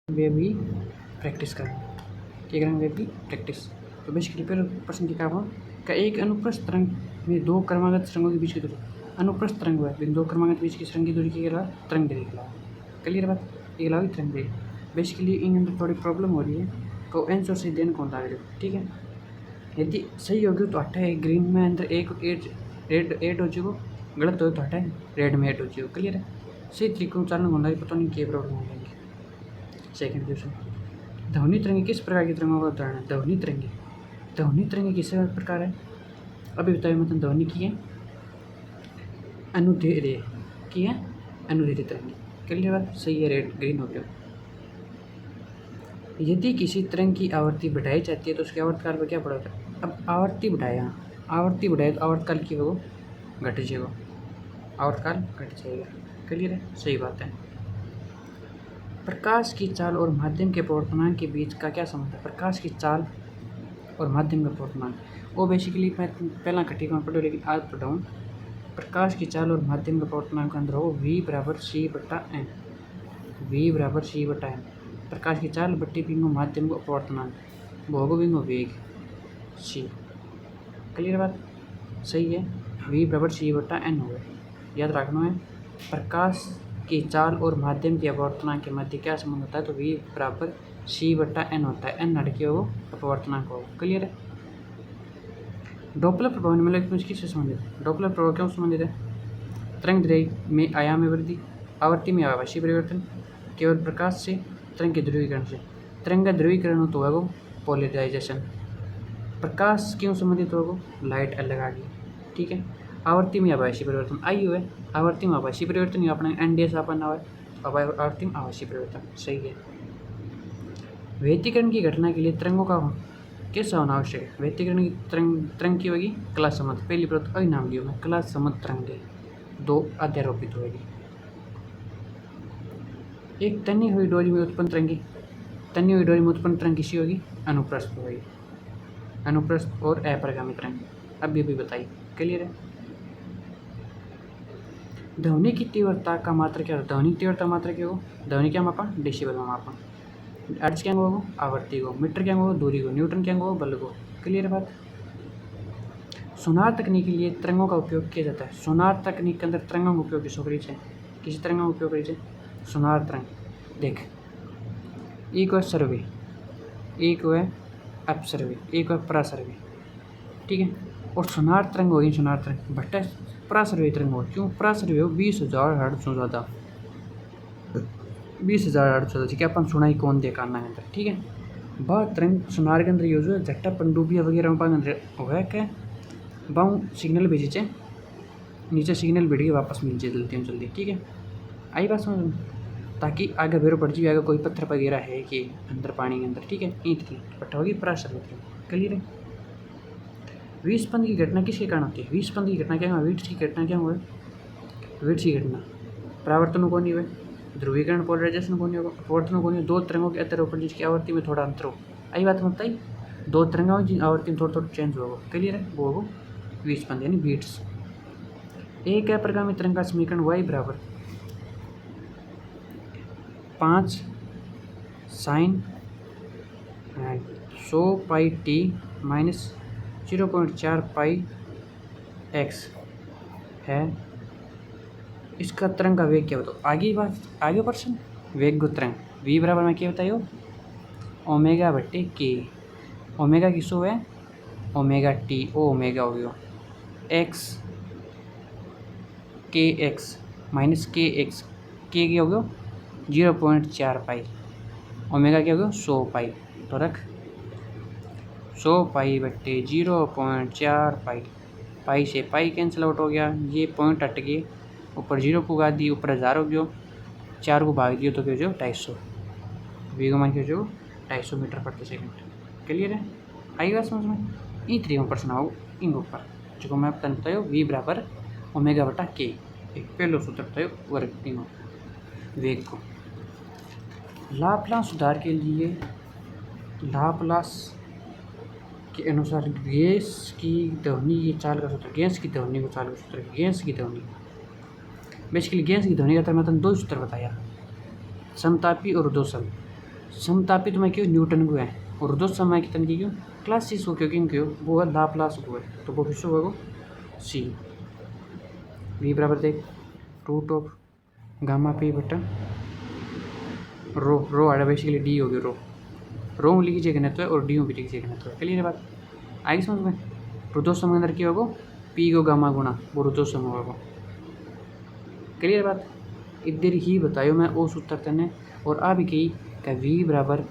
वे भी प्रैक्टिस करेंगे, क्या करेंगे? वे भी प्रैक्टिस। तो बेसिकली पहले प्रश्न क्या हुआ का एक अनुप्रस्थ तरंग में दो क्रमागत तरंगों के बीच की दूरी, अनुप्रस्थ तरंग हुआ है, दो क्रमागत बीच की तरंग की दूरी की तरंग दैर्घ्य कहलावा। क्लियर बात? ये कहलावी तरंग दैर्घ्य। बेसिकली इन अंदर थोड़ी प्रॉब्लम हो रही है तो आंसर से देन कौन ला रहे, ठीक है। यदि सही होगी तो हटा है ग्रीन में अंदर एक रेड एड हो जाएगा, गलत हो तो हटा है रेड में एड हो जाएगा। क्लियर है? सही तरीके से चालन होना पता नहीं क्या प्रॉब्लम हो जाएगी। सेकंड क्वेश्चन, ध्वनि तरंगी किस प्रकार की तरंगों का उदाहरण है? ध्वनि तरंगी किस प्रकार है? अभी बताइए। मतलब ध्वनि की है अनुधीरे की है अनुधीरे तरंगी। क्लियर बात? सही है, रेड ग्रीन हो गया। यदि किसी तरंग की आवृत्ति बढ़ाई जाती है तो उसके आवर्तकाल पर क्या पड़ा होता है? अब आवृत्ति बढ़ाया, आवृत्ति बढ़ाए तो आवर्तकाल की वो घट जाएगा, आवर्तकाल घट जाएगा। क्लियर है? सही बात है। प्रकाश की चाल और माध्यम के प्रवर्तमान के बीच का क्या संबंध है? प्रकाश की चाल और माध्यम का प्रवर्तमान वो बेसिकली मैं पहला घटी में पढ़ो लेकिन आज पढ़ाऊँ। प्रकाश की चाल और माध्यम का प्रवर्तमान का अंदर हो V बराबर C बटा N, V बराबर C बटा N। प्रकाश की चाल बट्टी बिंगो माध्यम को प्रवर्तमान भोगो बिंगो वेग C। क्लियर बात? सही है, V बराबर C बटा N हो गया। याद रखना है प्रकाश की चाल और माध्यम के अपवर्तनांक के मध्य क्या संबंध होता है? तो V बराबर C बटा N होता है। N लड़के हो अपवर्तनांक हो। क्लियर है? डॉपलर प्रभाव निम्नलिखित किससे संबंधित है? डॉपलर प्रभाव क्यों संबंधित है? तरंग दैर्घ्य में आयाम में वृद्धि, आवृत्ति में आभासी परिवर्तन, केवल प्रकाश से, तरंग के ध्रुवीकरण से। तरंग का ध्रुवीकरण हो तो होगा पोलराइजेशन। प्रकाश क्यों संबंधित होगा? लाइट अलग आ गई, ठीक है। आवृत्ति में आभासी परिवर्तन आई हुआ है, आवृत्ति में आभासी परिवर्तन ही अपने एनडीएस अपन हुआ है, आवृत्ति में आभासी परिवर्तन। सही है। व्यतिकरण की घटना के लिए तरंगों का कैसा होना आवश्यक है? व्यतिकरण की तरंग की होगी कला सम्मत। पहली बात अभी नाम लियो मैं, कला सम्मत तरंग है, दो अध्यारोपित होगी। एक तनी हुई डोरी में उत्पन्न तरंगी, तनी हुई डोरी में उत्पन्न तरंग किसी होगी? अनुप्रस्थ होगी, अनुप्रस्थ और अपरिगामी तरंग। अभी बताइए। क्लियर है? ध्वनि की तीव्रता का मात्रा क्या होता है? ध्वनि की तीव्रता मात्रा क्या हो? ध्वनि क्या मापा? डेसिबल में मापा। अर्ज क्या होगा? आवृत्ति को। मीटर क्या होगा? दूरी को। न्यूटन क्या होगा? बल को। क्लियर बात? सोनार तकनीक के लिए तरंगों का उपयोग किया जाता है। सोनार तकनीक के अंदर तरंगों का उपयोग किसको करी है? किसी तरंगों का उपयोग करी है? सोनार तरंग। देख, एक है सर्वे, एक है अपसर्वे, एक है प्रसर्वे, ठीक है। और सोनार तरंग होगी, सोनार तरंग भट्टा प्रसर्वे तरंग हो। क्यों प्रसर्वे हो? 20,000 हर्ट्ज से ज़्यादा, 20,000 हर्ट्ज से ज़्यादा अपन सुनाई कौन दे काना है अंदर, ठीक है। वह तरंग सोनार के अंदर यूज हो झट्टा पनडुब्बिया वगैरह में अंदर हो क्या बाऊ सिग्नल भेजी चे, नीचे सिग्नल भेज के वापस मिल जाए जल्दी में जल्दी, ठीक है। आई बात समझ में? ताकि आगे बेरो पड़ जाए, आगे कोई पत्थर वगैरह है कि अंदर पानी के अंदर, ठीक है। ईंट की पट्टा होगी प्रसर्वे तरंग। क्लियर है? विस्पंद की घटना किसके कारण होती है? विस्पंद की घटना क्या है? विट्स की घटना क्या हुआ? विट्स की घटना परावर्तन को नहीं हुए, ध्रुवीकरण पोलराइजेशन को नहीं होगा, अपवर्तन को नहीं, दो तरंगों के अतरोपण जिसकी आवृत्ति में थोड़ा अंतर हो। आई बात बताई, दो तरंगों की आवृत्ति में थोड़ा थोड़ा चेंज होगा। क्लियर है? वो होगा विस्पंद यानी बीट्स। एक अपरिगामी तरंग का समीकरण y बराबर 5 sin 100 पाई t माइनस 0.4 पाई x है। इसका तरंग का वेग क्या बताओ? आगे बात, आगे प्रश्न वेग को तरंग v बराबर में क्या बताइयो? ओमेगा बट्टे के। ओमेगा किसो है? ओमेगा टी, ओ ओमेगा हो गया एक्स के एक्स माइनस के एक्स, के क्या हो गया? 0.4 पाई, ओमेगा क्या हो गया? 100 पाई। तो रख 100 पाई बट्टे 0.4 पाई, पाई से पाई कैंसिल आउट हो गया, ये पॉइंट हट गए, ऊपर 0 को गा दी, ऊपर 1000 हो गया, 4 को भाग दियो तो क्या जो 250, वी को मान के जो 250 मीटर प्रति सेकंड। क्लियर है? आई बात समझ में? ई 3 प्रश्न आओ इन ऊपर जो मैं बता बतायो वी बराबर ओमेगा बटा के, एक पहलो सूत्र बतायो वर्ग तीनों वेग को। लाप्लास सुधार के लिए लाप्लास के अनुसार गैस की ध्वनि की चाल का सूत्र, गैस की ध्वनि को चाल का सूत्र, गैस की ध्वनि बेसिकली गैस की ध्वनि का मैं दो सूत्र बताया, समतापी और दोषम। समतापित में क्यों न्यूटन को है और रुद्धोष्म समय कितने की क्यों क्लास 6 को क्यों वो है लाप्लास को है, तो वो फिर से होगा सी। वी बराबर देख रूट ऑफ गामा पी बटा रो आड़ा बेसिकली डी होगी रो लिखी जगह घनत्व है और डी भी लिखी जगह घनत्व है। क्लियर बात आएगी समझ में। रुद्धोष्म के अंदर क्या होगा पी को गामा गुणा वो रुद्धोष्म होगा। क्लियर बात इधर ही बतायो मैं वो सूत्र तने और आ भी कही कि वी बराबर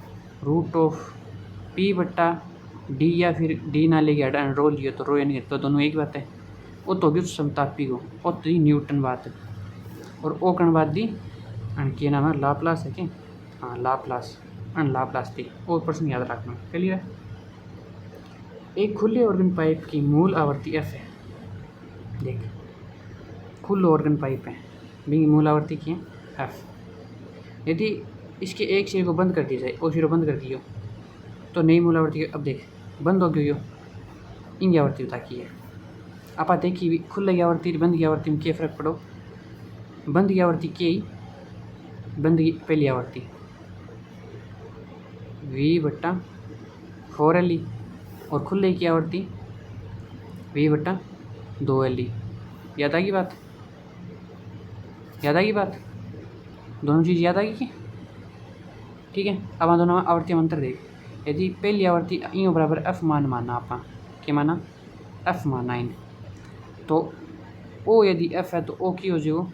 रूट ऑफ पी बट्टा डी या फिर डी ना लेके हटा रो लियो तो रो यानी तो दोनों एक बात है। वो तो भी समतापी को और तो न्यूटन बात है और वो कण बात दी के नाम है लाप्लास है क्या हाँ लाप्लास लाप्लास थी वो प्रश्न याद रखना। क्लियर है। एक खुले ऑर्गन पाइप की मूल आवर्ती एफ है। देख खुले ऑर्गन पाइप है भी मूल आवर्ती की है एफ। यदि इसके एक सिरे को बंद कर दिया जाए और सिरे बंद कर दियो तो नई मूल आवर्ती अब देख बंद हो गई हो इन आवर्ती बता की है। आप देखिए भी खुले की आवर्ती बंद की आवर्ती में क्या फ़र्क पड़ो। बंद की आवर्ती क्या ही बंद की पहली आवर्ती वी बट्टा 4L और खुले की आवर्ती वी बट्टा 2L। याद आ गई बात दोनों चीज़ याद आ गई क्या ठीक है। अब दोनों आवर्ती अंतर देख यदि पहली आवर्ती यूँ बराबर एफ मान माना आप क्या माना एफ माना इन तो ओ यदि एफ है तो ओ की हो जाएगा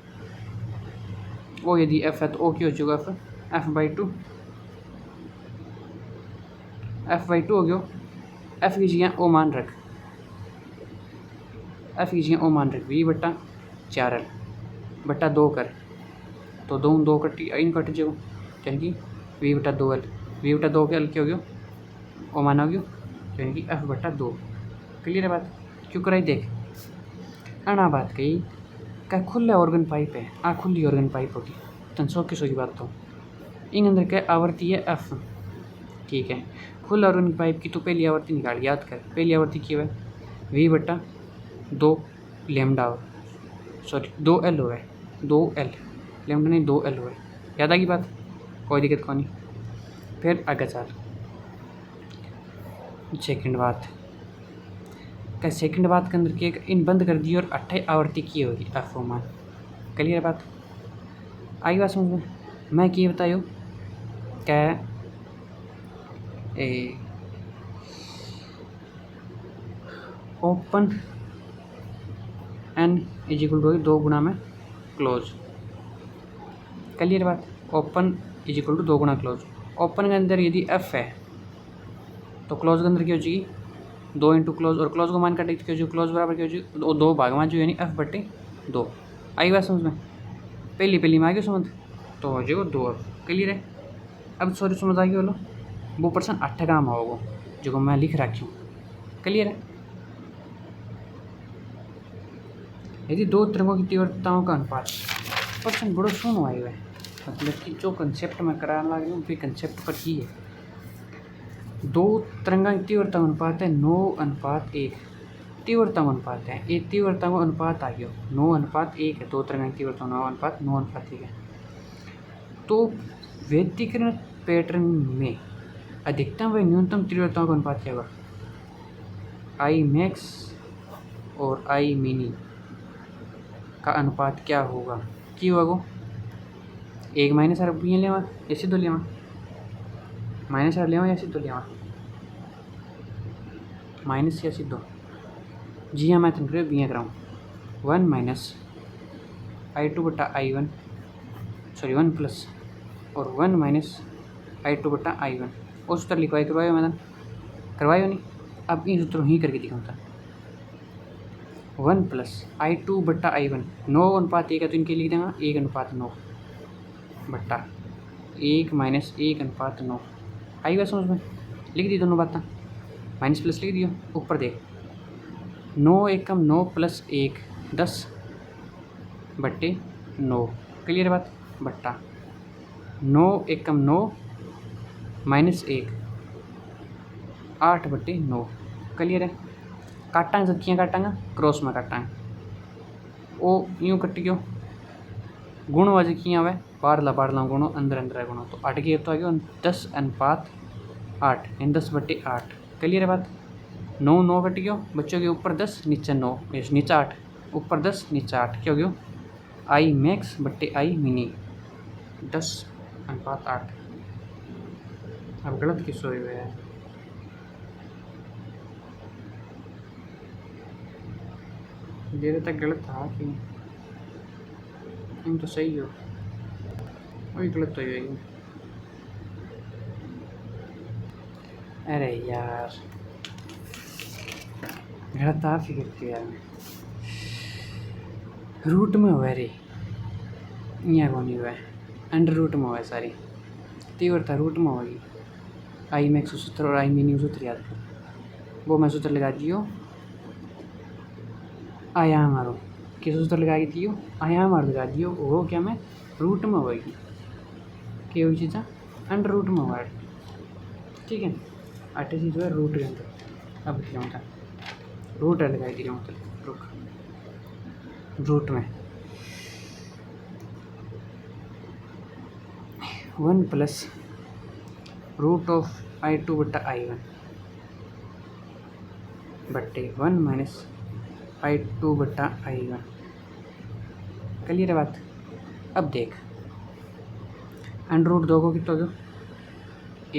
ओ यदि एफ है तो ओ की हो जाएगा एफ बाई टू हो गया। एफ की जगह ओ मान रख वी बट्टा 4L बट्टा 2 कर तो दो कटी इन कट जाओ यानी कि वी बट्टा 2L वी बट्टा 2 के L क्या हो गया ओ मान हो गया यानी कि एफ बट्टा 2। क्लियर है बात क्यों कराई देख अना बात कही क्या खुला ऑर्गन पाइप है आ खुली ऑर्गन पाइप होगी तन सौ की बात तो इन अंदर क्या आवर्ती है एफ। ठीक है खुला ऑर्गन पाइप की तो पहली आवर्ती निकाल याद कर पहली आवर्ती क्या है वी बट्टा 2 लेमडा सॉरी 2L हो है 2L लेमडा नहीं 2L हो है। याद आ गई बात कोई दिक्कत कौन नहीं। फिर आगे चल सेकंड बात क्या सेकंड बात के अंदर क्या इन बंद कर दी और 28 आवर्ती की होगी एफ मान। क्लियर बात आई बात समझ में। मैं क्या बतायो क्या open N is equal to 2 गुणा में क्लोज। क्लियर बात ओपन इज इक्वल टू 2 गुणा क्लोज। ओपन के अंदर यदि एफ है तो क्लोज के अंदर क्या हो जाएगी 2 इंटू क्लोज और क्लोज को मान काटे क्या हो जाएगी क्लोज बराबर क्या हो जाएगी 2 भाग में जो यानी एफ बटे 2। आई बात समझ में पहली में आ गया समझ तो हो जाएगा 2 अब। क्लियर है। अब सॉरी समझ आ गया बोलो वो पर्सन 8 काम होगा जो मैं लिख रखी हूँ। क्लियर है। यदि दो तरंगों की तीव्रताओं का अनुपात पर्सन बड़ो सुन हुआ है मतलब कि जो कंसेप्ट में कराने लग रही हूँ फिर कंसेप्ट पर ही है। दो तरंगा की तीव्रता अनुपात है 9:1 तीव्रता अनुपात है ये तीव्रता का अनुपात आ गया 9:1 है। दो तरंगा की तीव्रता 9:1 है। तो व्यतिकरण पैटर्न में अधिकतम व न्यूनतम तीव्रताओं का अनुपात क्या होगा आई मैक्स और आई मिनी का अनुपात क्या होगा क्यों होगा 1 माइनस आर बी लेवा या सीधो लेवा माइनस आर लेवा या सीधो लेवा माइनस या सीधो जी हाँ मैं तुम बी कराऊँ 1 माइनस I2 बटा I1 सॉरी 1 प्लस और 1 माइनस I2 बटा I1 और सूत्र लिखवाई करवायो मैंने करवायो नहीं। अब इन सूत्रों ही करके दिखाऊँ 1 प्लस I2 बट्टा I1 9:1 है तो इनके लिख देंगे 1:9 बट्टा 1 माइनस 1:9 आई बात समझ में लिख दी दोनों बातें माइनस प्लस लिख दियो ऊपर देख 9 एकम 9 प्लस 1 10 बट्टे 9। क्लियर बात बट्टा 9 एकम 9 माइनस 1 8 बट्टे 9। क्लियर है। काटांगे जब किया काटांगे क्रॉस में काटांगे ओ यूँ कट गयो गुणवाचक किया हुआ बारला गुणो अंदर अंदर गुणो तो 8 की तो आ गया 10:8 यानी 10/8। क्लियर है बात। 9 कट गयो बच्चों के ऊपर 10 नीचे 9 नीचे 8 ऊपर 10 नीचे 8 क्या हो गयो आई मैक्स बट्टे आई मिनी 10:8। अब गलत किस हुए है देर तक गलत था कि तो सही हो वही गलत तो जाएगी। अरे यार गलत आप ही करती यार रूट में हुआ रे यहाँ को नहीं हुआ है अंडर रूट में हुआ है सारी तीव्र था रूट में होगी आई मैक्स सूत्र और आई मिनी सूत्र याद कर वो मैं सूत्र लगा दियो आया मारो किस सूत्र लगा दियो आया मार लगा दियो वो क्या मैं रूट में होगी क्या हुई चीज़ अंडर रूट में हुआ ठीक है 8 चीज़ हुआ रूट के अंदर। अब क्या होता रूट लगाई दिया मतलब रूट में 1 प्लस रूट ऑफ I2 बट्टा I1 बट्टे 1 माइनस I2 बट्टा I1। क्लियर है बात। अब देख अंडर रूट 2 को कितना हो गया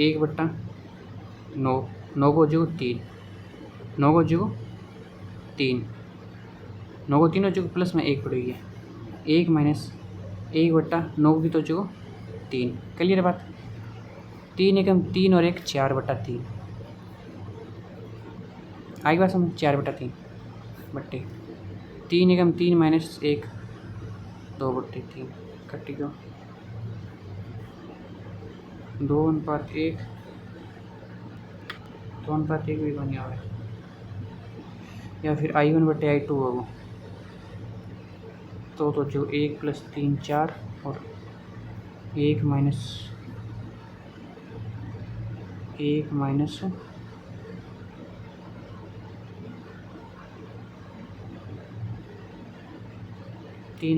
1/9 9 को जो 3 9 को जो 3 9 को 3 हो चुका प्लस में 1 पड़ेगी 1 माइनस 1/9 की तो जो 3। क्लियर है बात। 3 एकम 3 और 1 4/3 आगे बात समझ 4/3 बट्टे 3 एकम 3 माइनस 1 2/3 कट गयो 2:1 2:1 भी बन गया या फिर I1 बटे I2 होगा तो जो 1 + 3 4 और 1 माइनस 3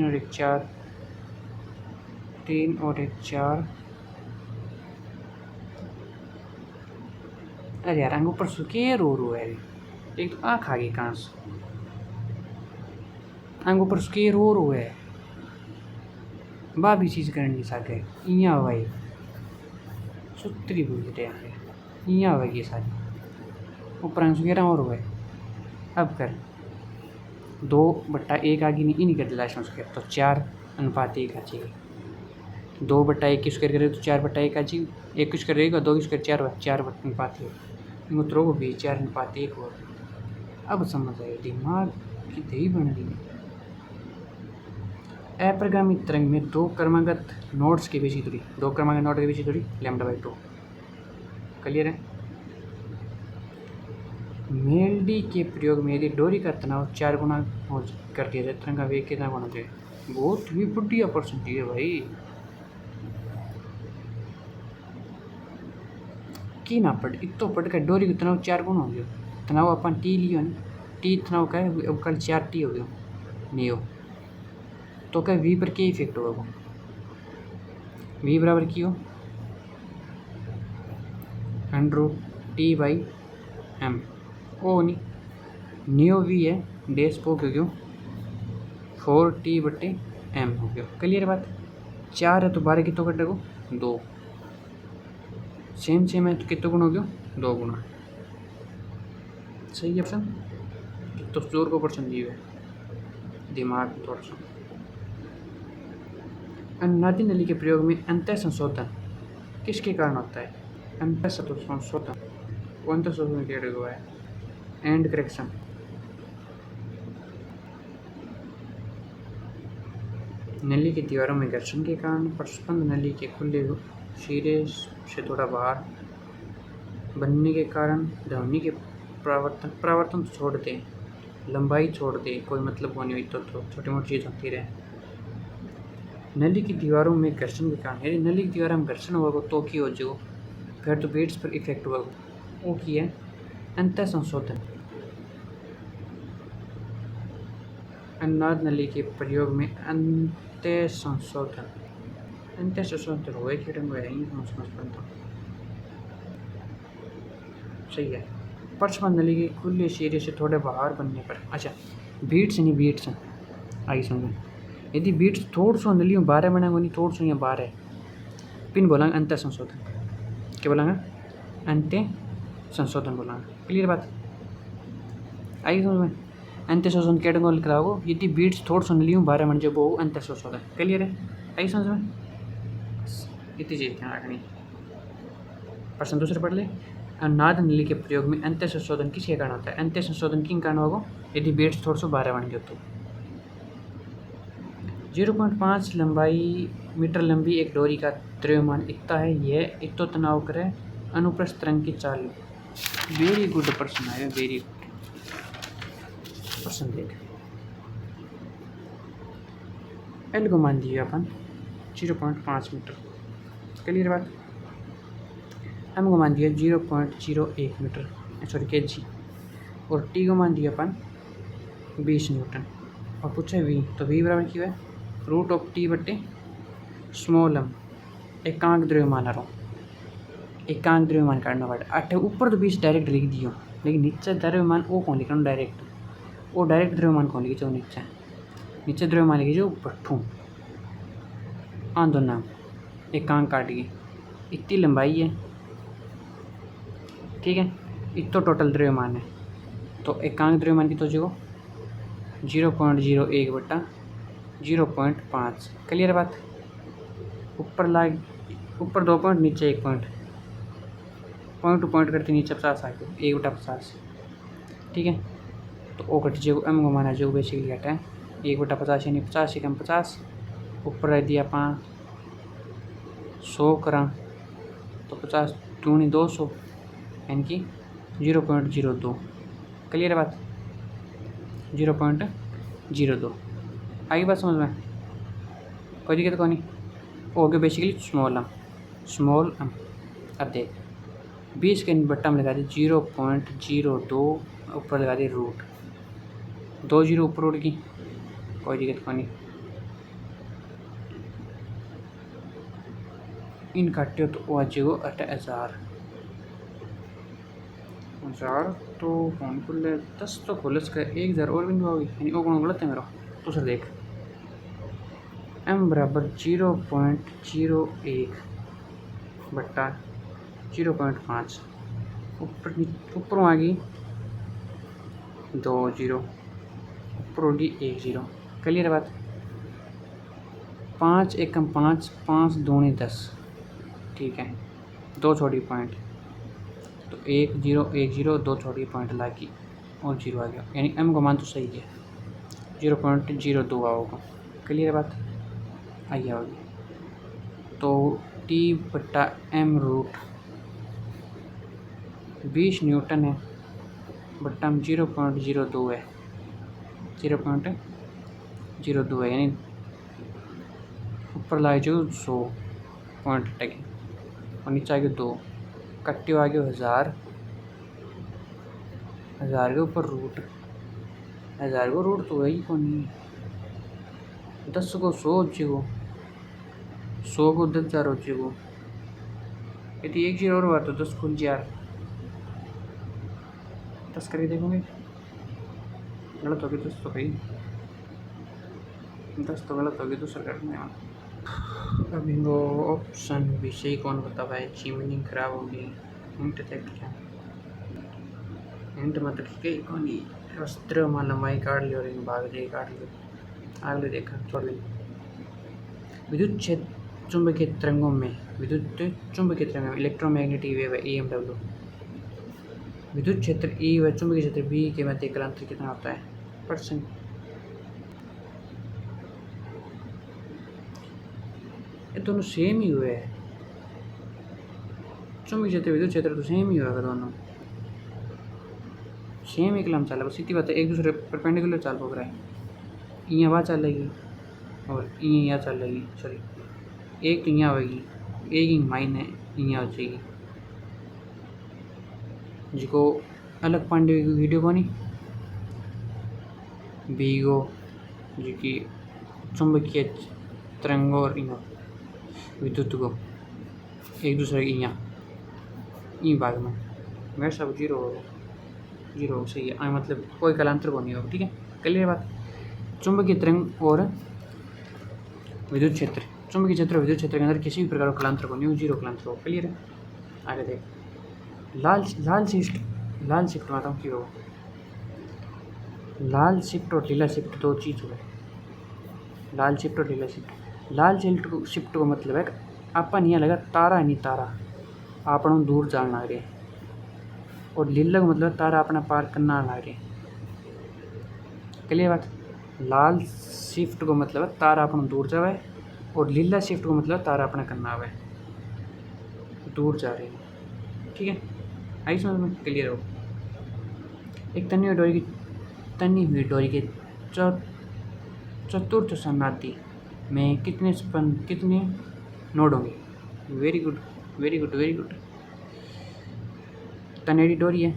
और 1 4 3 और 1 4 अरे यार अंग ऊपर सुखे रो है एक तो आँख आ गई कहाँ से अंग ऊपर सुखे रो है बा भी चीज़ करनी सके इं भाई सुतरी बुझ रहे इं होगी सारी ऊपर अंग सुखेरा और हुए। अब कर 2/1 आगे नहीं इन कर दिला उसके तो 4:1 आ जाएगी 2/1 की स्क्वायर करेगा तो 4/1 आ जाएगी 1 स्क्वायर रहेगा 2 स्क्वायर 4/4 उतरो वो भी 4:1 हो। अब समझ आए दिमाग की दही बन रही अप्रगामी तरंग में 2 क्रमागत नोड्स के बीच की दूरी 2 क्रमागत नोड के बीच की दूरी λ/2। क्लियर है। मेलडी के प्रयोग में यदि डोरी का तनाव 4 गुना हो कर दिया जाए तरंग का वेग कितना गुना जाए बहुत ही बढ़िया प्रश्न है भाई की ना पढ़ इत तो पढ़ कर डोरी का तनाव 4 गुना हो गया तनाव अपन टी लियो ना टी तनाव का है अब कल 4T हो गया नहीं हो तो क्या V पर क्या इफेक्ट होगा वो V बराबर की हो √T/m ओ नहीं नियो V है डेस पो क्यों 4T/m हो गया। क्लियर बात। 4 है तो 12 कितो कटेगो 2 सेम है तो कितो गुण हो गया 2 गुना सही ऑप्शन तो जोर को पर्सन दिए हुए दिमाग थोड़ा सा। अन्नादि नली के प्रयोग में अंत संशोधन किसके कारण होता है अंत संशोधन वो अंत संशोधन क्या हुआ है एंड करेक्शन नली की दीवारों में घर्षण के कारण प्रस्पंद नली के खुले सिरे से थोड़ा बाहर बनने के कारण ध्वनि के प्रावर्तन छोड़ दें लंबाई छोड़ दें कोई मतलब होनी हुई तो छोटी मोटी चीज़ होती रहे। नली की दीवारों में घर्षण के कारण यदि नली की दीवारों में घर्षण होगा तो की हो जो फिर तो बीट्स पर इफेक्ट होगा वो की है अंत संशोधन। अन्नाद नली के प्रयोग में अंत अंत्य संशोधन हुए कि ढंग है समझ पड़ता सही है। पर्चबंद नली के खुले एरिया से थोड़े बाहर बनने पर, अच्छा बीट्स नहीं बीट्स आई समझो, यदि बीट्स थोड़ा सो नली में बारह बना नहीं थोड़ा सो यहाँ बारह पिन बोला अंत्य संशोधन, क्या बोला अंत्य संशोधन बोला। क्लियर बात आई समझ में। अंत्य संशोधन क्या ढंग कराओ यदि बीट्स थोड़ा सो नली में बारह बन जब वो अंत्य संशोधन। क्लियर है आई समझ में, इतनी चीज़ ध्यान रखनी। प्रश्न दूसरे पढ़ ले। अनुनाद नली के प्रयोग में अंत्य संशोधन किसके कारण होता है? अंत्य संशोधन किन कारण होगा यदि बीट्स थोड़ा सो बारह बन गए तो। 0.5 मीटर लंबी एक डोरी का द्रव्यमान इतना है, यह इतो तनाव करे अनुप्रस्थ तरंग की चाल। वेरी गुड प्रश्न है, वेरी गुड प्रश्न। देख एल को मान दिया अपन 0.5 मीटर। क्लियर बात। एम को मान दिया 0.01 मीटर सॉरी kg और टी को मान दिया अपन 20 न्यूटन और पूछा वी तो वी बराबर क्यों है रूट ऑफ टी बटे स्मॉल एम। एकांक द्रव्यमान रहा एकांक द्रव्यमान काटना पड़े अठे ऊपर तो 20 डायरेक्ट लिख दियो लेकिन नीचे द्रव्यमान वो कौन लिखना डायरेक्ट वो डायरेक्ट द्रव्यमान कौन लिखी जाओ नीचे द्रव्यमान लिखी जाओ बट्ठू आंदो नाम एकांक काट गई इतनी लंबाई है ठीक है इतो टोटल द्रव्यमान है तो एकांक द्रव्यमान की तो जो 0.01 बटा 0.5। क्लियर बात। ऊपर 2 पॉइंट नीचे 1 पॉइंट पॉइंट टू पॉइंट करते नीचे 50 आ गए 1 बटा 50 ठीक है तो ओ कट जो एम को माना जो बेसिकली घटा है 1 बटा 50 यानी 50 कम 50 ऊपर रह दिया 100 करा तो 50 दूनी 200 यानी कि 0.02। क्लियर बात 0.02 आगे बात समझ में कोई दिक्कत कौन नहीं हो गया बेसिकली स्मॉल एम। अब देख 20 के बट्टा में लगा दी 0.02 ऊपर लगा दी रूट 2 जीरो ऊपर उड़ गई कोई दिक्कत कौन नहीं इन काटे तो वो आज 1000 तो कौन खुले 10 तो खोले इसका 1000 और भी नहीं होगी यानी वो कौन गलत है मेरा तो सर देख m बराबर 0.01 बट्टा 0.5 ऊपर आ गई 2 जीरो ऊपर होगी 1 जीरो। क्लियर बात 5 एकम 5 दूनी 10 ठीक है 2 छोटी पॉइंट तो 1 0 2 छोटी पॉइंट लागी और 0 आ गया यानी m का मान तो सही है 0.02 आओगा। क्लियर बात आई होगी तो t बट्टा m रूट 20 न्यूटन है बट्टा में 0.02 है 0.02 है यानी ऊपर लाए जो 100 पॉइंट टके और नीचे आ गया 2 कट्टे आ गया 1000 के ऊपर रूट 1000 को रूट तो वही कौन नहीं 10 को 100 हो जाएगो 100 को 10,000 हो जाएगो यदि 1 जीरो और बार तो 10 खुल यार 10 करके देखोगे गलत होगी 10 तो भाई 10 तो गलत होगी दूसरा करने में। अब इनको ऑप्शन भी सही कौन बता पाए चिमनी खराब होगी हिंट तक क्या हिंट मतलब कि कौन वस्त्र में लंबाई काट लियो और भाग दे काट लियो आगे देखा छोड़ ली। विद्युत क्षेत्र चुंबकीय तरंगों में इलेक्ट्रोमैग्नेटिक वेव है EMW। विद्युत क्षेत्र E व चुंबकीय क्षेत्र B के मध्य का अंतर कितना होता है %। ये दोनों सेम ही हुए हैं चुंबकीय क्षेत्र विद्युत क्षेत्र तो सेम ही होगा दोनों सेम ही कलम चल बस इतनी बात है एक दूसरे परपेंडिकुलर चाल पक रहा है यहाँ बात चलेगी और यहाँ चलेगी सॉरी एक तो यहाँ होगी एक ही माइन है यहाँ हो जाएगी जिसको अलग पांडे की वीडियो को नहीं बीगो जो कि चुंबकीय तरंग और इन विद्युत को एक दूसरे की यहाँ ई भाग में वह सब जीरो हो, जीरो सही है। मतलब कोई कलांतर को नहीं होगा, ठीक है, क्लियर बात। चुंबकीय तरंग और विद्युत क्षेत्र, चुंबकीय क्षेत्र और विद्युत क्षेत्र के अंदर किसी भी प्रकार का कलांतर को नहीं हो, जीरो कलांतर हो, क्लियर है। आगे देख, लाल शिफ्ट माता हूँ, क्यों होगा लाल शिफ्ट और लीला शिफ्ट दो चीज़ हुए। लाल शिफ्ट और लीला शिफ्ट, लाल शिफ्ट को मतलब है अपन यहाँ लगा तारा नहीं तारा आपण दूर जान लग रहे, और लीला का मतलब तारा अपना पार करना लग रहे, क्लियर बात। लाल शिफ्ट को मतलब है तारा अपन दूर जावे, और लीला शिफ्ट को मतलब तारा अपना करना आवे, दूर जा रहे हैं, ठीक है, आई समझ में, क्लियर हो। एक तनी हुई डोरी के चतुर्थ समाधि में कितने नोड होंगे। Very good very good very good. तनेड़ी डोरी है,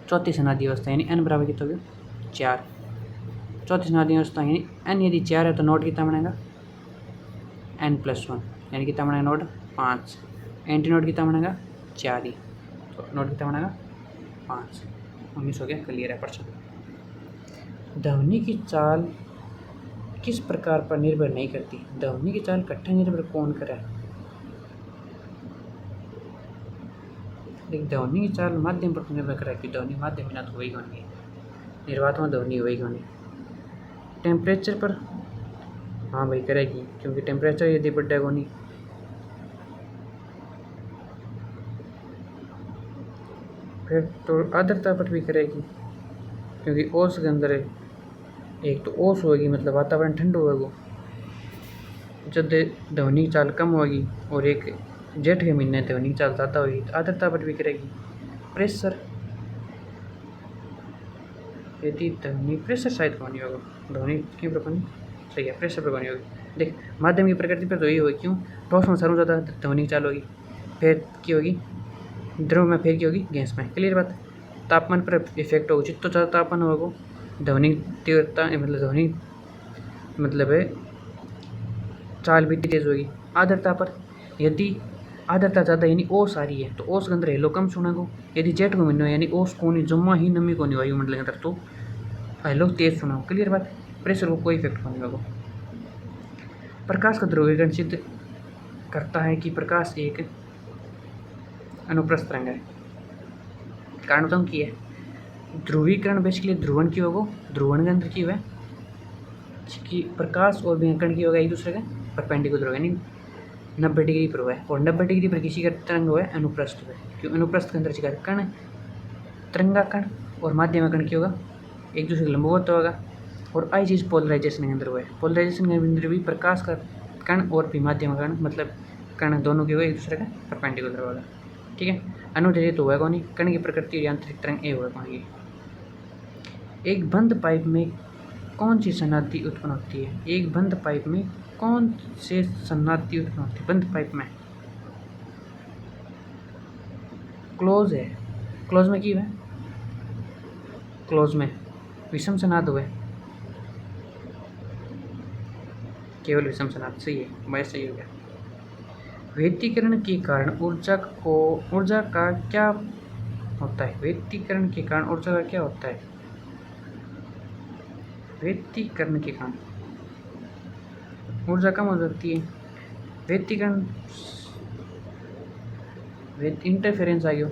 चौथी सनादी अवस्था यानी n बराबर कितना हो गया 4। चौथी सनादी अवस्था यानी n यदि 4 है तो नोड कितना बनेगा n+1, यानी कितना बनेगा नोड 5। एंटी नोड कितना बनेगा 4 ही, तो नोड कितना बनेगा 5। 19 हो गया, क्लियर है प्रश्न। ध्वनि की चाल किस प्रकार पर निर्भर नहीं करती। ध्वनि की चाल कट्ठा निर्भर कौन करे। देख, ध्वनि की चाल माध्यम पर निर्भर करे कि ध्वनि माध्यम बिना तो होगी नहीं, निर्वात में ध्वनि होगी नहीं। टेम्परेचर पर हाँ भाई करेगी, क्योंकि टेम्परेचर यदि बढ़ेगा नहीं, फिर तो आर्द्रता पर भी करेगी, क्योंकि ओस के अंदर एक तो ओस होगी मतलब वातावरण ठंडा होगा, जब ध्वनि की चाल कम होगी, और एक जेठ के महीने ध्वनि की चाल ज़्यादा होगी तो आर्द्रता पर भी करेगी। प्रेशर, यदि ध्वनि प्रेशर शायद कौन होगा, ध्वनि क्यों पर कौन सही है, प्रेशर पर कौन होगी। देख, माध्यम की प्रकृति पर तो यही होगी, क्यों ठोस में सर्व ज़्यादा ध्वनि की चाल होगी, फिर की होगी द्रव में, फिर की होगी गैस में, क्लियर बात। तापमान पर इफेक्ट होगा, जितना ज़्यादा तापमान होगा ध्वनि तीव्रता मतलब ध्वनि मतलब है चाल भी तेज होगी। आर्द्रता पर, यदि आर्द्रता ज़्यादा यानी ओस आ रही है तो ओस के अंदर हेलो कम सुनागो। यदि जेठ को महीना यानी ओस को नहीं जम्मा ही नमी को नहीं वायुमंडल के अंदर तो हेलो तेज सुनाओ, क्लियर बात। प्रेशर को कोई इफेक्ट नहीं होगा। प्रकाश का ध्रुवीकरण सिद्ध करता है कि प्रकाश एक अनुप्रस्थ तरंग है। कारण तो की है ध्रुवीकरण बेसिकली ध्रुवण की होगा, ध्रुवण के अंदर की हुआ कि प्रकाश और विकिरण की होगा एक दूसरे का परपेंडिकुलर होगा, यानी 90 डिग्री पर हुआ है, और 90 डिग्री पर किसी का तरंग हुआ है अनुप्रस्थ हुआ है, क्यों अनुप्रस्थ के अंदर का कण तरंगा कण और माध्यम कण की होगा एक दूसरे के लंबवत होगा, और आई चीज़ पोलराइजेशन के अंदर हुआ है। पोलराइजेशन के अंदर भी प्रकाश का कण और भी माध्यम कण मतलब कण दोनों के हुए एक दूसरे का परपेंडिकुलर होगा, ठीक है। अनुदैर्घ्य तो हुआ कौन, कण की प्रकृति और यांत्रिक तरंग ए हुआ कौन। एक बंद पाइप में कौन सी सन्नाटी उत्पन्न होती है। एक बंद पाइप में कौन से सन्नाटी उत्पन्न होती है। बंद पाइप में क्लोज है, क्लोज में क्या है, क्लोज में विषम सनाद हुआ, केवल विषम सनाद, सही है, मैं सही हो गया। व्यतिकरण के कारण ऊर्जा का क्या होता है। व्यतिकरण के कारण ऊर्जा का क्या होता है। व्यतिकरण के कारण ऊर्जा कम हो जाती है। व्यतिकरण इंटरफेरेंस आ गया,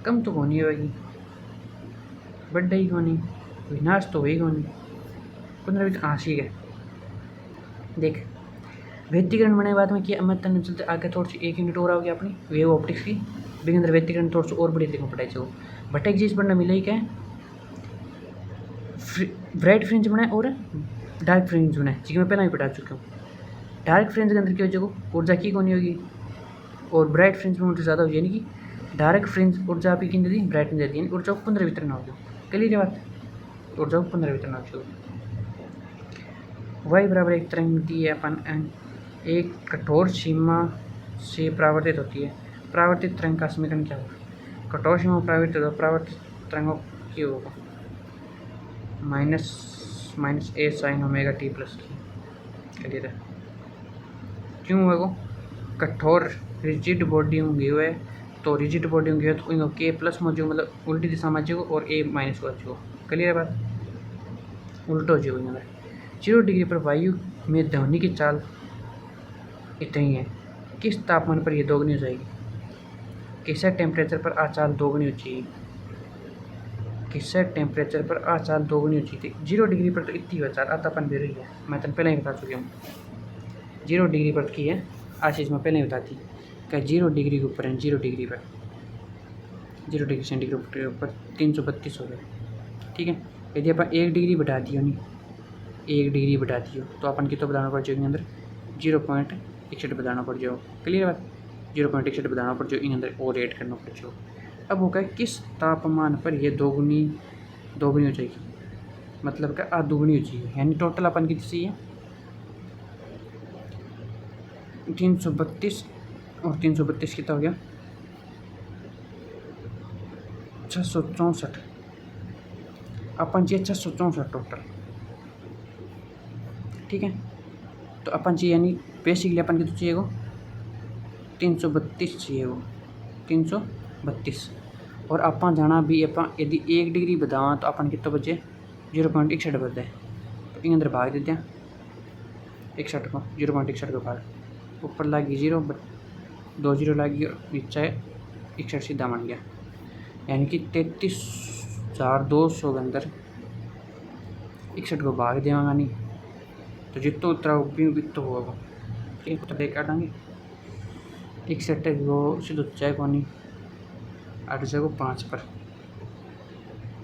कम तो होनी होगी, बढ़ ही होनी, विनाश तो होगी होनी, पुनर्विक ठीक है। देख, व्यतिकरण बनने के बाद में क्या मैं तन चलते आगे थोड़ी सी एक यूनिट और आओगी अपनी वेव ऑप्टिक्स की, भी अंदर व्यतिकरण थोड़ा सा और बड़ी देखो पढ़ाई चाहिए। बट एक चीज़ पढ़ना मिलेगी क्या, ब्राइट फ्रिंज बनाए और डार्क फ्रिंज बनाए, जिसकी मैं पहले ही पढ़ा चुका हूँ। डार्क फ्रिंज के अंदर क्या हो जाएगा, ऊर्जा की कौन होगी, और ब्राइट फ्रिंज में ऊर्जा ज़्यादा हो, यानी कि डार्क फ्रिंज ऊर्जा आपकी किन दी ब्राइट में देती है, यानी ऊर्जा को पुनर्वितरण होगी, क्लियर बात, ऊर्जा को पुनर्वितरण होगी। वाई बराबर एक तरंग दी है अपन एक कठोर सीमा से परावर्तित होती है। परावर्तित तरंग का समीकरण क्या होगा। कठोर सीमा परावर्तित तरंगों की होगा minus A sine omega T plus clear है। क्यों है वो कठोर रिजिड बॉडी होंगी हुए तो रिजिड बॉडी होंगी तो इनको के प्लस में जो मतलब उल्टी दिशा में जो और ए माइनस को जो क्लियर है बात उल्टो जो यहाँ 0 डिग्री पर वायु में ध्वनि की चाल इतनी है। किस तापमान पर यह दोगुनी हो जाएगी? किस टेम्परेचर पर आ चाल दोगुनी हो चाहिए? किस टेम्परेचर पर आ चाल दोगुनी हो चाहिए? 0 डिग्री पर तो इतनी हो चाल आतापन भी रही है, मैं तो पहले ही बता चुकी हूँ। 0 डिग्री पर की है आज चीज़ मैं पहले ही बताती क्या 0 डिग्री के ऊपर है 0 डिग्री पर 0 डिग्री सेंटीग्रेड के ऊपर 332 हो गए। ठीक है, यदि अपन 1 डिग्री बढ़ा दियो नहीं 1 डिग्री बढ़ा दियो तो अपन कितना बताना पड़ जाएगी अंदर 0.61 बताना पड़ जाओ। क्लियर बात 0.61 बताना पड़ जाओ इन अंदर और ऐड करना पड़ जाओ। अब वो क्या किस तापमान पर यह दोगुनी हो जाएगी मतलब क्या दोगुनी हो चाहिए यानी टोटल अपन कितनी चाहिए 332 और 332 कितना हो गया 664 अपन चाहिए 664 टोटल। ठीक है, तो अपन चाहिए यानी बेसिकली अपन कितना चाहिए वो 332 चाहिए वो 332 और अपन जाना भी अपन यदि 1 डिग्री बतावा तो अपन कितना बचे 0.61 बचते तो इन अंदर भाग देते हैं 61 को 0.61 को भाग ऊपर लगी 0 2 0 लगी और नीचे 61 सीधा बन गया यानी कि 33,200 के अंदर 61 को भाग देगा नहीं तो जितना उतरा तो होगा ठीक तो देख काटेंगे 61 को सीधो 6 को नहीं 8 जगह 5 पर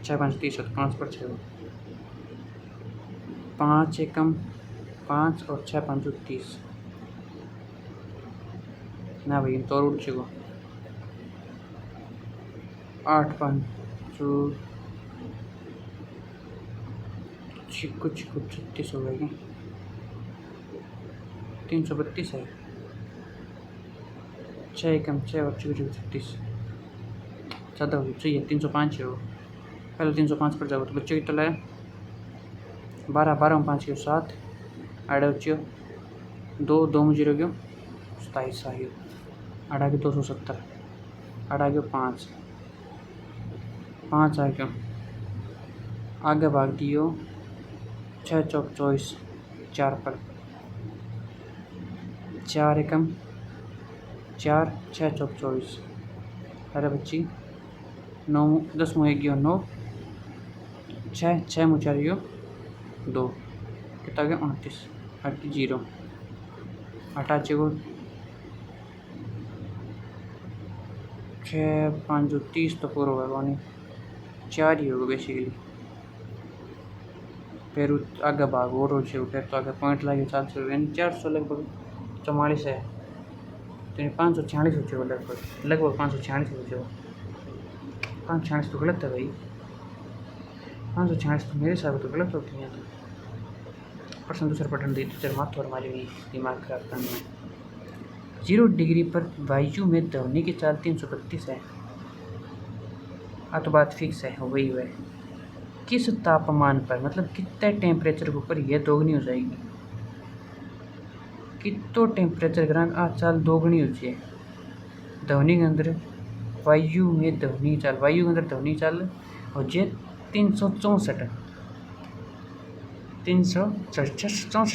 6 5 30 5 पर 6 5 एकम 5 और 6 5 30 ना भाई तो उठ चुको 8 5 कुछ 36 हो गया 332 है 6 एकम 6 और 36 ज़्यादा होगी चाहिए 305 है वो पहले 305 पर जाओ तो बच्चों की तो लाए 12 12 5 के 7 आड़े बच्चों 2 में 0 क्यों 27 आगे आड़ा के 270 आड़ा के 5 आ क्यों आगे भाग दियो 6 चौक 24 4 पर 4 एकम 4 6 चौक 24 अरे बच्ची 9 10 मुँह 1 9 6 मुँह 4 2 कितना गया 29 8 0 88 को 6 5 30 तो पूरा होगा नहीं 4 ही होगा बेसिकली फिर आगे भाग और हो फिर तो आगे पॉइंट लगे 400 यानी 400 लगभग 44 है तो 546 हो चुका लगभग 546 हो चुका 546 तो गलत है भाई 546 तो मेरे हिसाब तो गलत होती है परसेंट दूसरा पटन दी टीचर माथ और हमारे दिमाग खराब करना है 0 डिग्री पर वायु में ध्वनि की चाल 332 है तो बात फिक्स है वही है किस तापमान पर मतलब कितने टेम्परेचर के ऊपर यह दोगुनी हो जाएगी कितो टेम्परेचर ग्राम चाल दोगुनी हो जाए ध्वनि के अंदर वायु में ध्वनि चाल वायु के अंदर ध्वनि चाल हो जाए 364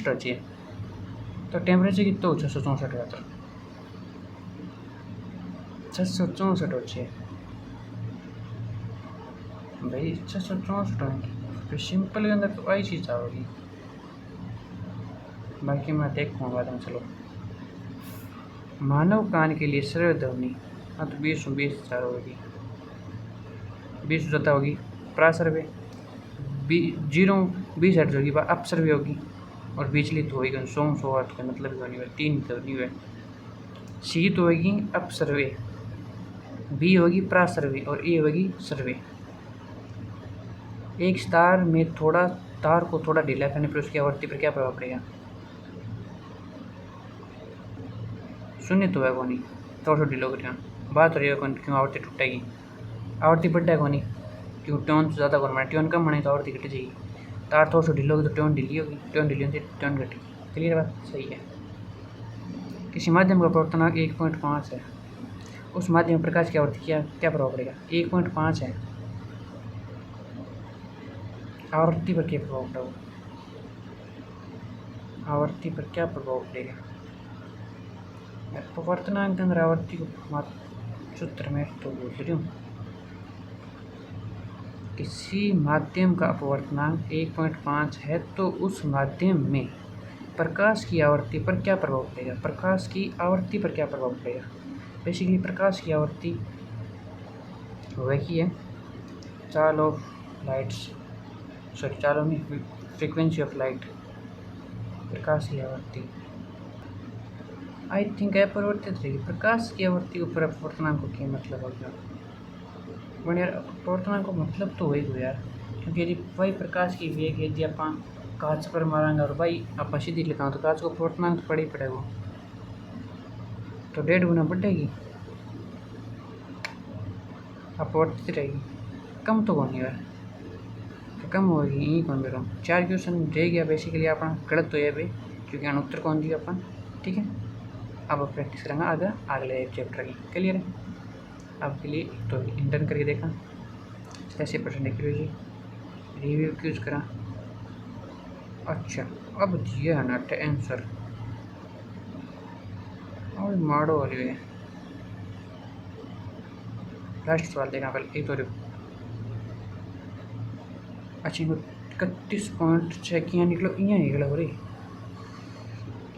चाहिए तो टेम्परेचर कितना हो 664 का तो 664 हो चाहिए भाई 664 फिर सिंपल के अंदर तो वही चीज़ होगी बाकी मैं देखूँगा बाद में। चलो मानव कान के लिए श्रव्य ध्वनि तो 20 होगी 20 ज़्यादा होगी प्रासर्व्य 20 हर्ट्ज होगी अपसर्व्य होगी और बिजली तो होगी 100 वाट का मतलब ध्वनि है 3 ध्वनि है सी तो होगी अपसर्व्य बी होगी प्रासर्व्य और ए होगी सर्वे। एक तार में तार को थोड़ा ढीला करने पर उसकी आवृत्ति पर क्या प्रभाव पड़ेगा शून्य तो है कौन थोड़ा ढीलो करेगा बात हो रही है कौन क्यों आवृत्ति टूटेगी आवृत्ति बढ़ा है कौन क्यों ट्यून ज़्यादा कौन बना ट्यून कम बने तो आवृत्ति घट जाएगी तार थोड़ा सा ढीला होगी तो ट्यून ढीली होगी, ट्यून ढीली होती है ट्यून घटी। क्लियर बात, सही है। किसी माध्यम का अपवर्तनांक 1.5 है, उस माध्यम में प्रकाश की आवृत्ति क्या क्या प्रभाव पड़ेगा? 1.5 है, आवृत्ति पर क्या प्रभाव पड़ेगा? आवृत्ति पर क्या प्रभाव पड़ेगा? अपवर्तनांक के अंदर आवृत्ति को सूत्र में तो बोल रही हूँ, किसी माध्यम का अपवर्तनांक 1.5 है तो उस माध्यम में प्रकाश की आवृत्ति पर क्या प्रभाव पड़ेगा? प्रकाश की आवृत्ति पर क्या प्रभाव पड़ेगा? बेसिकली प्रकाश की आवृत्ति वही है चाल ऑफ लाइट्स, सॉरी चाल ऑफ नहीं, फ्रीक्वेंसी ऑफ लाइट, प्रकाश की आवृत्ति आई थिंक अपरिवर्तित रहेगी। प्रकाश की आवृत्ति ऊपर अपवर्तनांक को क्या मतलब हो गया? बट यार अपवर्तनांक को मतलब तो वही हो यार, क्योंकि यदि वही प्रकाश की वेग यदि आप कांच पर मारेंगे और भाई आप सीधी लिखा तो कांच को अपवर्तनांक तो पड़े ही पड़ेगा, तो 1.5 गुना बढ़ेगी, अपवर्तित रहेगी, कम तो कौन है, तो कम होगी यही कौन बेरो। 4 क्वेश्चन रह गया बेसिकली अपना गलत तो ये भी, क्योंकि उत्तर कौन दिया अपन। ठीक है, अब प्रैक्टिस करेंगे आगे अगले चैप्टर की। क्लियर है, आपके लिए तो इंटर्न करके देखा 80% एक्यूरेसी, रिव्यू क्यूज करा। अच्छा अब दिया है ना आंसर और माड़ो वाली है, लास्ट सवाल देखा पहले एक तो। अच्छा 31.6 किया निकलो, यहाँ निकला हो रही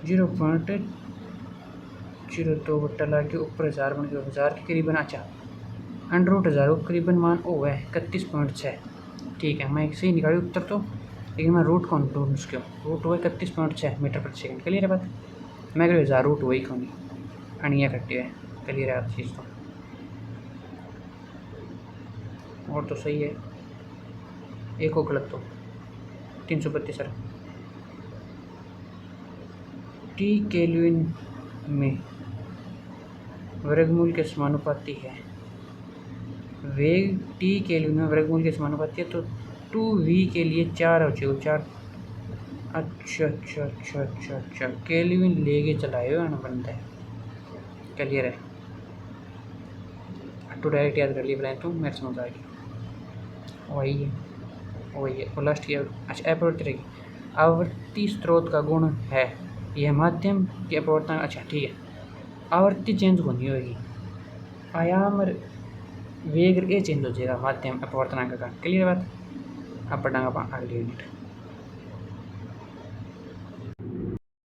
0.02 बट्टा ला के ऊपर 1000 बन गया, 1000 के करीबन। अच्छा √1000 को करीबन मान ओ है 31.6। ठीक है, मैं सही निकाली उत्तर तो, लेकिन मैं रूट कौन ढूंढ उसके रूट हुआ 31.6 मीटर प्रति सेकंड। क्लियर है बात, मैं कह 1000 रूट वही कौन अनिया कट्टी है। क्लियर है हर चीज़ तो, और तो सही है, एक को गलत तो 332 सर। टी केल्विन में वर्गमूल के समानुपाती है, वेग टी केल्विन में वर्गमूल के समानुपाती है, तो 2v के लिए 4 हो चाहिए 4। अच्छा अच्छा अच्छा अच्छा अच्छा, केल्विन लेके चलाए हो ना बनता है। क्लियर है, तो डायरेक्ट याद कर लिए बनाए तो मेरे समझ आ गई, वही है वही है। और लास्ट की अच्छा अपवर्तित रहेगी, आवर्ती स्रोत का गुण है यह माध्यम की अपवर्तन। अच्छा ठीक है, आवृत्ति चेंज होनी होगी, आयाम वेग ये चेंज हो जाएगा माध्यम अपवर्तनांक का। क्लियर बात, अब पढ़ांगा अगली यूनिट।